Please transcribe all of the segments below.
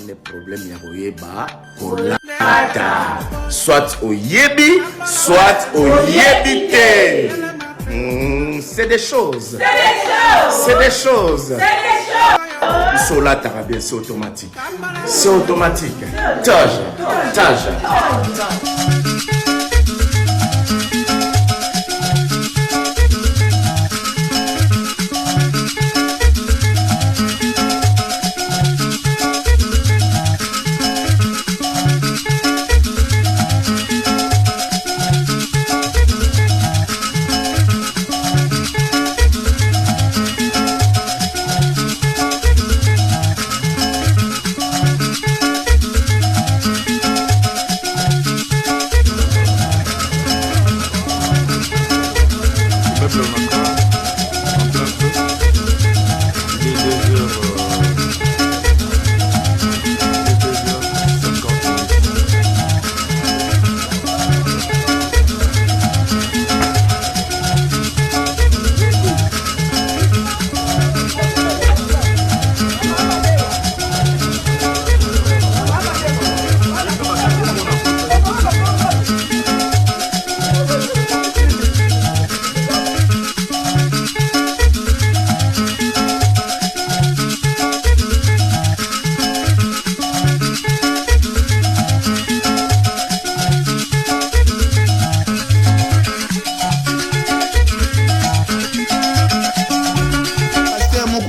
les problèmes ya koyeba kolata. Soit oyebi, soit oyebi te. C'est des choses. C'est des choses. Sola tarabien, c'est automatique. C'est automatique. Tage.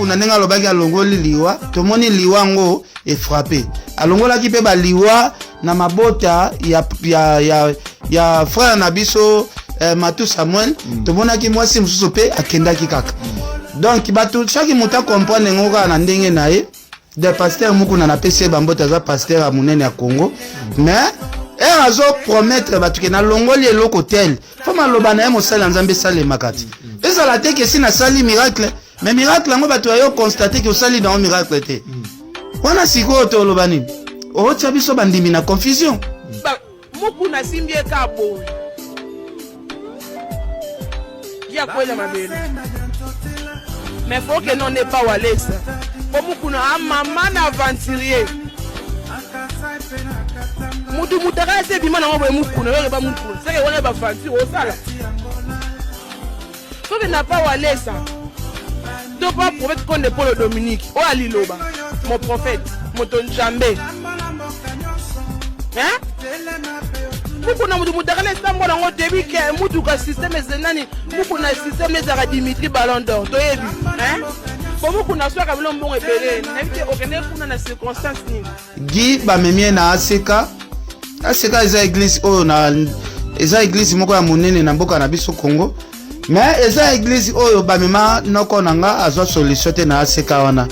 Nanenga lobaki alongoli liwa tomoni liwa ngo e frappé alongola ki pe ba liwa na mabota ya frère na biso Matou Samuel tomona ki mwasi mususu pe akendaki kaka donc batu chaque muta comprendre ngoka na ndenge nae de pasteur mukuna na pese bambota za pasteur a munene ya Congo mais azo promettre batu ke na longoli eloko tel fama loba na mosala nzambe sale makati eza la te ke si na sali miracle. Mais miracle, on va constater que ça dans un miracle. On a si quoi au lobani. Oh, tu as vu ce bandimi na confusion. Beaucoup na simbie kabo. Qui a quoi la mabelle? Mais faut que non n'est pas Walex. Pour beaucoup na maman aventurier. Mutu mutaka c'est bima na mwa muku na ba muku. C'est que on est pas fancy au sala. Faut que n'a pas Walex. Donc pas prophète qu'on est Paul Dominique. Oh Aliloba, mon prophète, mon Tonjambé. Hein? Beaucoup na mutu mutakale sambo na ngo début que mutu ka système zenani, beaucoup na système ezaka Dimitri Ballon d'Or. Toyebi, hein? Pour beaucoup na soka bilo mbongo epele, n'invite aucun kuna na circonstance ni. Guy ba memie na ACK eza église o na eza église moko ya monene na mboka na biso Congo. Mais eza église oyo bamema noko nanga azwa solution te na aseka wana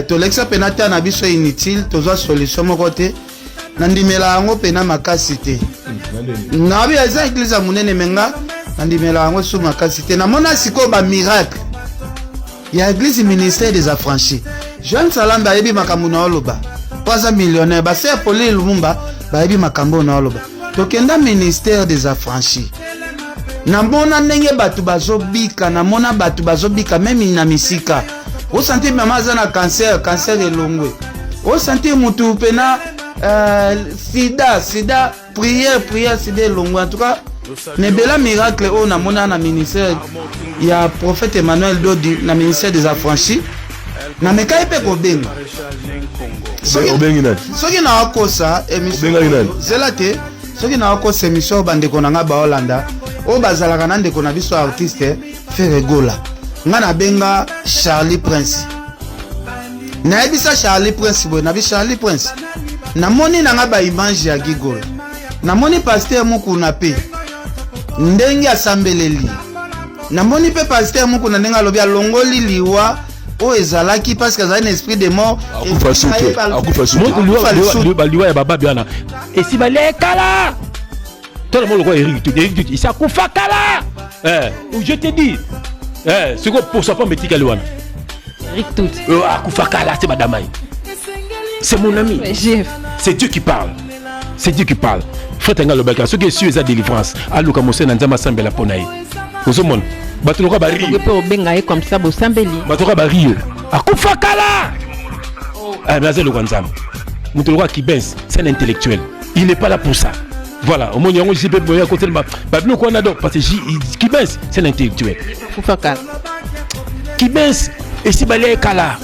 tolexa penata na biso inutile tozwa solution moko te na ndimela yango pena makasi te na bi eza église ya munene menga na ndimela yango su makasi te na mona siko ba miracle ya église ministère des affranchis Jean Salamba yebi makambo na oloba poza millionnaire ba se Pauline Lumumba ba yebi makambo na oloba tokenda ministère des affranchis. Namona ndenge batu bazobika namona batu bazobika même na misika o santé mama za na cancer elongwe o santé mutu pena sida prière sida elongwe en tout cas nebela miracle o namona na ministère ya prophète Emmanuel Dodi na ministère des affranchis na mekai pe ko benga soki na akosa émission zelate soki na akosa émission bandeko na nga ba Hollanda o bazalaka na ndeko na biso artiste Feregola nga na benga Charlie Prince na ebisa Charlie Prince boy na bi Charlie Prince na moni na nga ba image ya Gigol na moni pasteur mukuna pe ndenge asambeleli na moni pe pasteur mukuna ndenga lobi alongoli liwa o ezalaki parce que ça un esprit de mort liwa ya baba biana et si balekala tout le monde le voit Eric il s'est koufakala je te dis c'est quoi pour ça pas me tika liwana Eric tout koufakala c'est madame c'est mon ami c'est Dieu qui parle frère tanga le baka ce qui est sûr c'est délivrance aluka mose na nzamba sambela ponayi ozomona batuluka bari peut benga comme ça bo sambeli batuluka bari akufakala Ah, mais c'est le Guanzam. Moutologa Kibens, c'est un intellectuel. Il n'est pas là pour ça. Voilà, au moins, il y a un peu de côté de ma. Babylon, qu'on adore, parce que Kibens, c'est un intellectuel. Kibens, et si Balé Kala.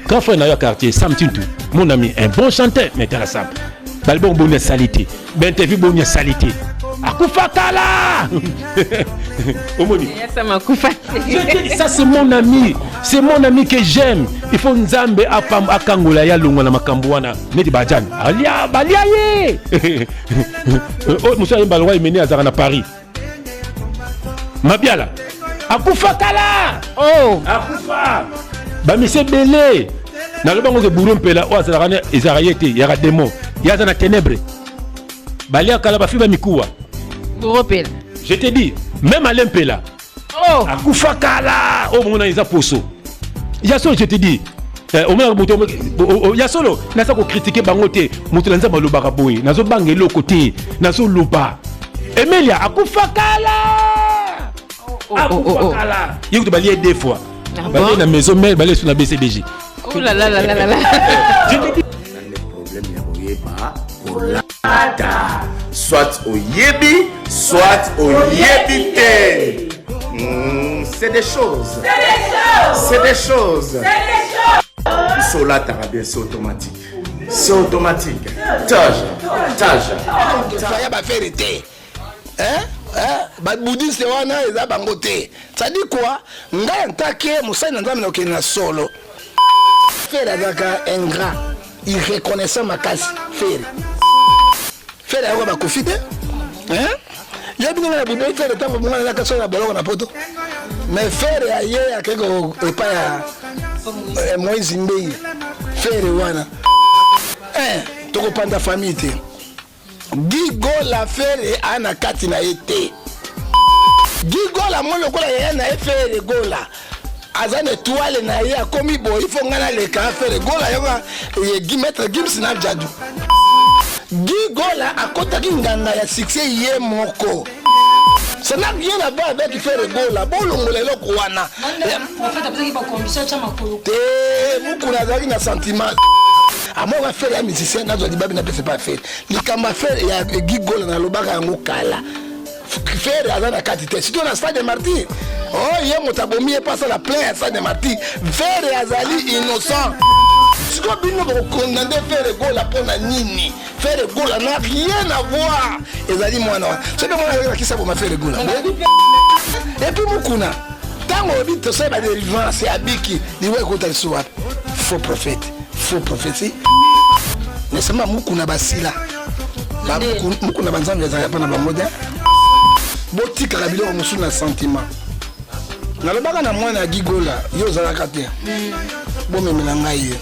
Quand frère dans le quartier, Sam Tintou, mon ami, un bon chanteur, mais t'as la Sam. Balbon, bonne salité. Ben, t'as vu, bonne salité. Akoufa Kala. Ça c'est mon ami, que j'aime. Il faut Nzambe apam akangola ya lunga na makambuana neti bajan. Alia baliaye. Oh monsieur Balwa mené azara na Paris. Mabiala. Akoufa Kala. Oh, Akoufa. Ba monsieur Belé. Na le bango ke burumpela o azara na Israël ya démon. Ya za na ténèbres. Balia Kala ba fiba mikuwa. Je te dis, même à l'Impela, à Koufakala, au moment où il y a poso. Il y a solo, je te dis, il y a solo, n'a pas critiqué Bangote, Moutelanza Malobaraboui, n'a pas bangé le côté, n'a pas loba. Emilia, à Koufakala, à Koufakala. Il y a eu des deux fois. Balé dans la maison, mais balé sur la BCBJ. Oh là là là là là là. Je te dis. Soit au Yebi, soit au Yebite. C'est des choses. C'est des choses. Sola Tarabien, c'est automatique. C'est automatique. Taja. Ça va faire été. Hein? Bouddhiste wana eza bangote. Ça dit quoi? Nga ntake Moussa Nzambe na okena solo. Faire azaka ingrat. Irreconnaissant ma casse. Faire la robe à confiter. Hein? Il y a bien la Bible, faire le temps pour moi, la casse la balon na poto. Mais faire ailleurs à quelque pas à moins zimbé. Faire wana. Hein? Toko panda famille te. Gigo la faire et ana katina été. Gigo la mon lokola ya na faire gola. Azane toile na ya komi boy faut ngana le ka faire gola yoga et Guimettre Gims na jadu. Gigola akotaki nganga ya succès yé moko. Ça n'a rien à voir avec faire gola. Bolongole loko wana. En fait après qu'il va condition cha makolo. Te muku na zaki na sentiment. Amo va faire ya musicien na zodi babi na peut pas faire. Likamba faire ya Gigola na lobaka yango kala. Faire azana katite. Si tu na stade de Martyr. Oh, yé motabomi est passé la plaie à stade de Martyr. Faire azali innocent. Si tu as condamné faire le goal pour la nini, faire le goal n'a rien à voir. Et ça dit moi non. C'est pas moi qui ça pour faire le goal. Et puis Mukuna, tant on dit que ça va dériver, c'est Abiki, il va écouter le soir. Faux prophète, faux prophétie. Mais c'est Mukuna basila. Mukuna banzam les arabes na bamoda. Botika kabilo on sous na sentiment. Na le baga na mwana Gigola, yo zalaka te. Bon me melangai.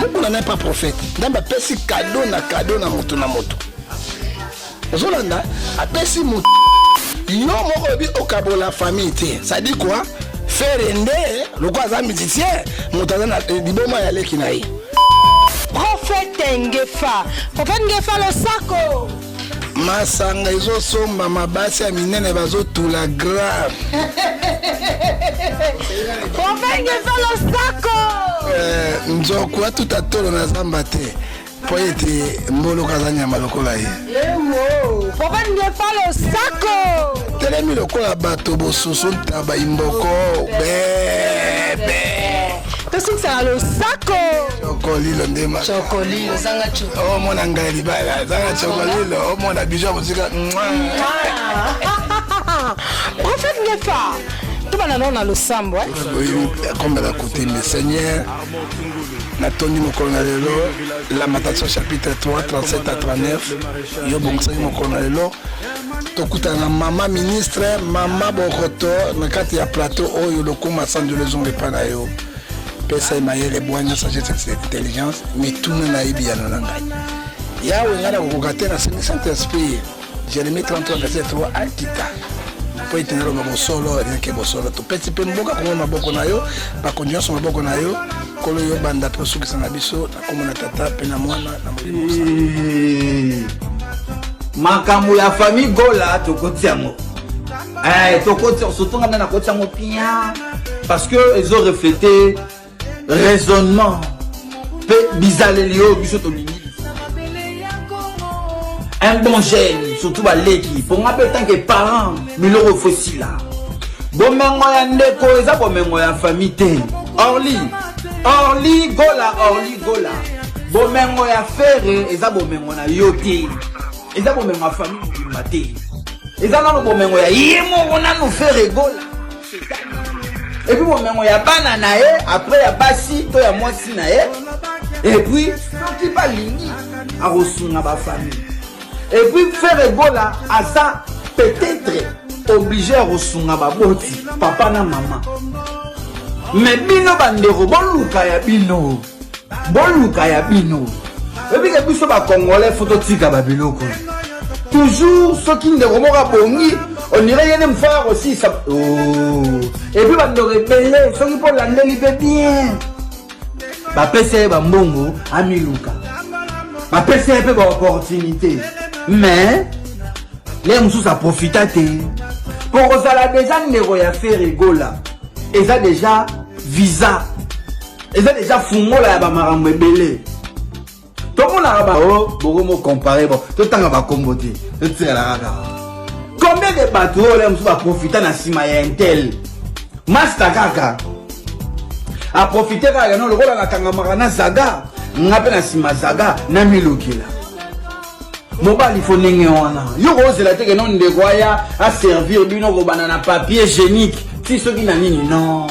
Mukuna n'est pas prophète. Ndamba pesi cadeau na moto na moto. Zolanda a pesi moto. Yo moko bi okabola famille te. Ça dit quoi? Faire ende le quoi za musicien, moto na diboma ya leki na yi. Prophète Ngefa. Prophète Ngefa lo sako. Masanga izo somba mabasi ya minene bazo tula grave. Prophète Ngefa lo sako. Nzoko tout à tolo na zamba te. Po ete mbolo kazanya malokola ye. Prophète Ngefa lo sako. Telemi lokola bato bosusu taba imboko bebe. Qu'est-ce ça lo sako? Chocolilo ndema. Chocolilo zanga chu. Oh mona ngali bala, zanga chocolilo, oh mona bijou musika. Prophète Ngefa. Tout le monde a le sambo. Comme la côté le Seigneur, Natoni Mokonalelo, Lamentation chapitre 3, 37 à 39, Yobonsa Mokonalelo, Tokuta na maman ministre, maman Boroto, Nakati ya plateau, Oyo Lokuma Sandule Zonge Panayo, Pesa Mayele Boigna, sagesse et intelligence, mais tout le monde a eu bien en anglais. Yahweh Ngana Kokate na Saint-Esprit, Jérémie 33, verset 3, Akita. Po itinero mabosolo rien que bosolo to petit peu mboka ko maboko na yo ba konjonso maboko na yo kolo yo banda to suki sana biso na komona tata pe na mwana na molimo makambo ya famille Gola to kotiamo to kotiamo surtout na kotiamo pia parce que ils ont reflété raisonnement pe bizaleli oyo biso tolingi. Un bon gène, surtout à l'équipe. Pour moi, tant que parents, mais le refousi là. Bon, mais moi, y a ndeko, ça, bon, mais moi, y a famille, Orly, Gola. Bon, mais moi, y a ferré, et ça, bon, mais moi, y a yoté. Et ça, bon, mais moi, famille, y a maté. Et ça, non, bon, mais moi, y a yémo, on a nous ferré, Gola. Et puis, bon, mais moi, y a bananae, après, y a bassi, toi, y a moi, sinae. Et puis, quand tu parles, à ressourcer ma famille. Et puis faire Ebola à ça peut-être obligé à ressourcer ma boti papa na maman. Mais bino bandero boluka ya bino. Et puis que biso ba congolais photo tika ba biloko. Toujours ceux qui ne remoka bongi, on dirait yene mfara aussi ça. Oh. Et puis bandero rebelle, ceux qui pour l'andeli bien. Ba pese ba mbongo amiluka. Ba pese pe ba opportunité. Mais les gens ont profité pour que ça déjà ne faire Ebola. Et ça déjà visa. Et ça déjà fumo la ba marambe belé. Tout le monde a ba beaucoup comparé bon tout le temps va comboter. Combien de bateaux les gens ont profité na sima ya Intel. Master kaka a profité ka non le rôle na kangama na saga ngape na sima saga na milokela. Mobile il faut n'engue wana. Yo rose la teke non de goya à servir bino ko banana papier hygiénique. Si ceux qui n'a ni non.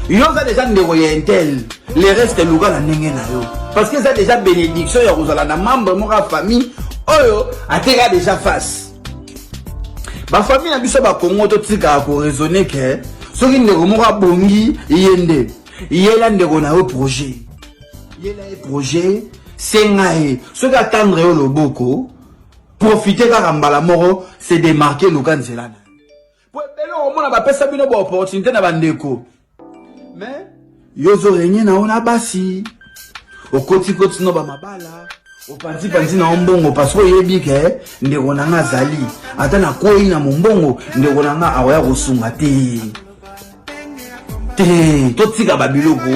Yo ça déjà de goya Intel. Les restes luga la n'engue na yo. Parce que ça déjà bénédiction ya kozala na membre mo ka famille. Oyo ateka déjà face. Ba famille na biso ba Congo to tika ko raisonner que ceux qui ne mo ka bongi yende. Yela ndeko na yo projet. Yela projet. C'est ngaé. Ce qui attendre le boko, profiter car mbala moro, c'est démarquer le can zelana. Pour belo on a pas pesa bino bo opportunité na bandeko. Mais yozo renye na ona basi. Au koti no ba mabala. Au panti na mbongo parce que yebi ke ndeko na nga zali. Ata na koi na mbongo ndeko na nga awaya kosunga te. To tika babilo ko.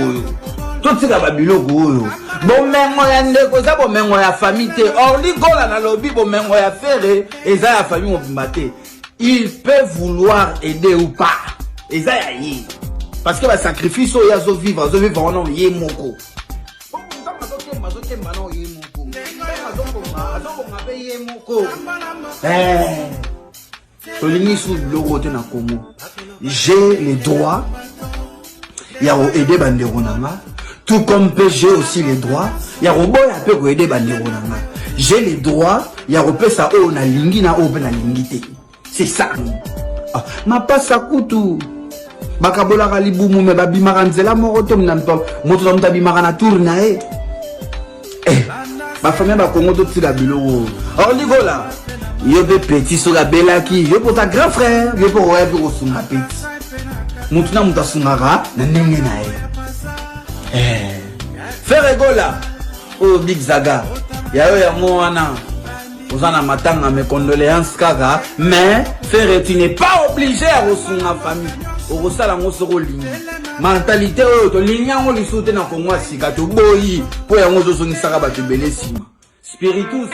Totika babiloko oyo bomengo ya ndeko za bomengo ya famille te Orly Gola na lobby bomengo ya ferre eza ya famille mobimba te. Il peut vouloir aider ou pas eza ya ye parce que ba sacrifice oyo azo vivre non ye moko mazokemba no ye moko azobonga pe ye moko tolingi sous biloko te na Congo. J'ai les droits ya aider bandeko nanga. Tout comme j'ai aussi les droits, il y a robot à peu aider bandero nanga. J'ai les droits, il y a repé ça o na lingi na o na lingité. C'est ça. Ah, ma passe à coutou. Bakabola kalibumu me babi maranzela moroto mnamto moto mtabi marana tourna ma famille ba Congo to tira biloko. Orly Gola. Yo be petit sur la belaki, yo pour ta grand frère, yo pour ouais pour sunga petit. Mutuna mutasungara na ndenge na Faire Gola oh Big Zaga ya yo ya mwana ozana matanga mes condoléances kaka mais faire tu n'es pas obligé à resunga famille okosala ngoso ko lingi mentalité oyo to linya ngo lisute na Congo sika to boyi po ya ngozo songisaka ba tebele sima spiritus